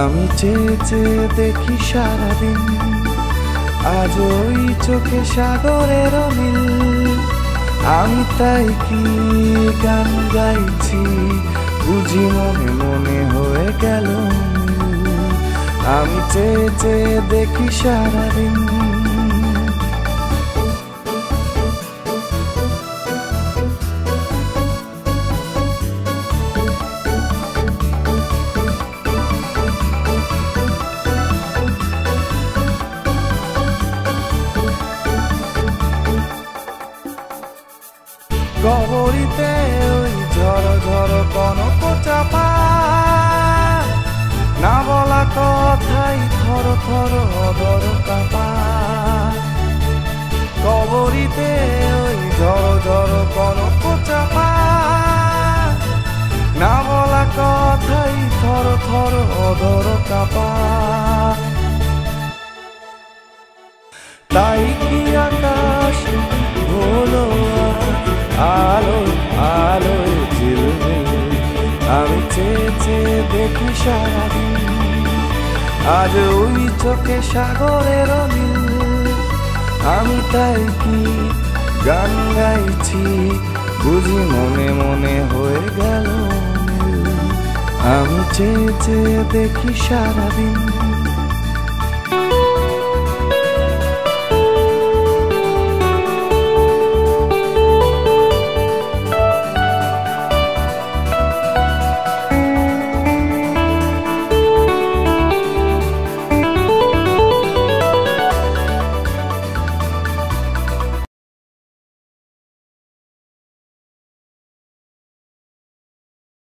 আমি চেয়ে চেয়ে দেখি সারাদিন, আজ ওই চোখে সাগরের মিল। আমি তাই কি গান গাইছি, বুঝি মনে মনে হয়ে গেল মিল। আমি চেয়ে চেয়ে দেখি সারাদিন। গহরিতে ওই ঝড় ঝড় কনক চাপা, না বলা কথাই থর থর অদর কাপা। গহরিতে ওই ঝড় ঝড় কনক চাপা, না বলা কথাই থর থর অদর কাপা। তাই কি আকাশ হলো আলো আলোয় ঝিলমিল। আমি চেয়ে চেয়ে দেখি সারাদিন, আজ ওই চোখে সাগরের মিল। আমি তাই কি গান গাইছি, বুঝি মনে মনে হয়ে গেল মিল। আমি চেয়ে চেয়ে দেখি সারাদিন।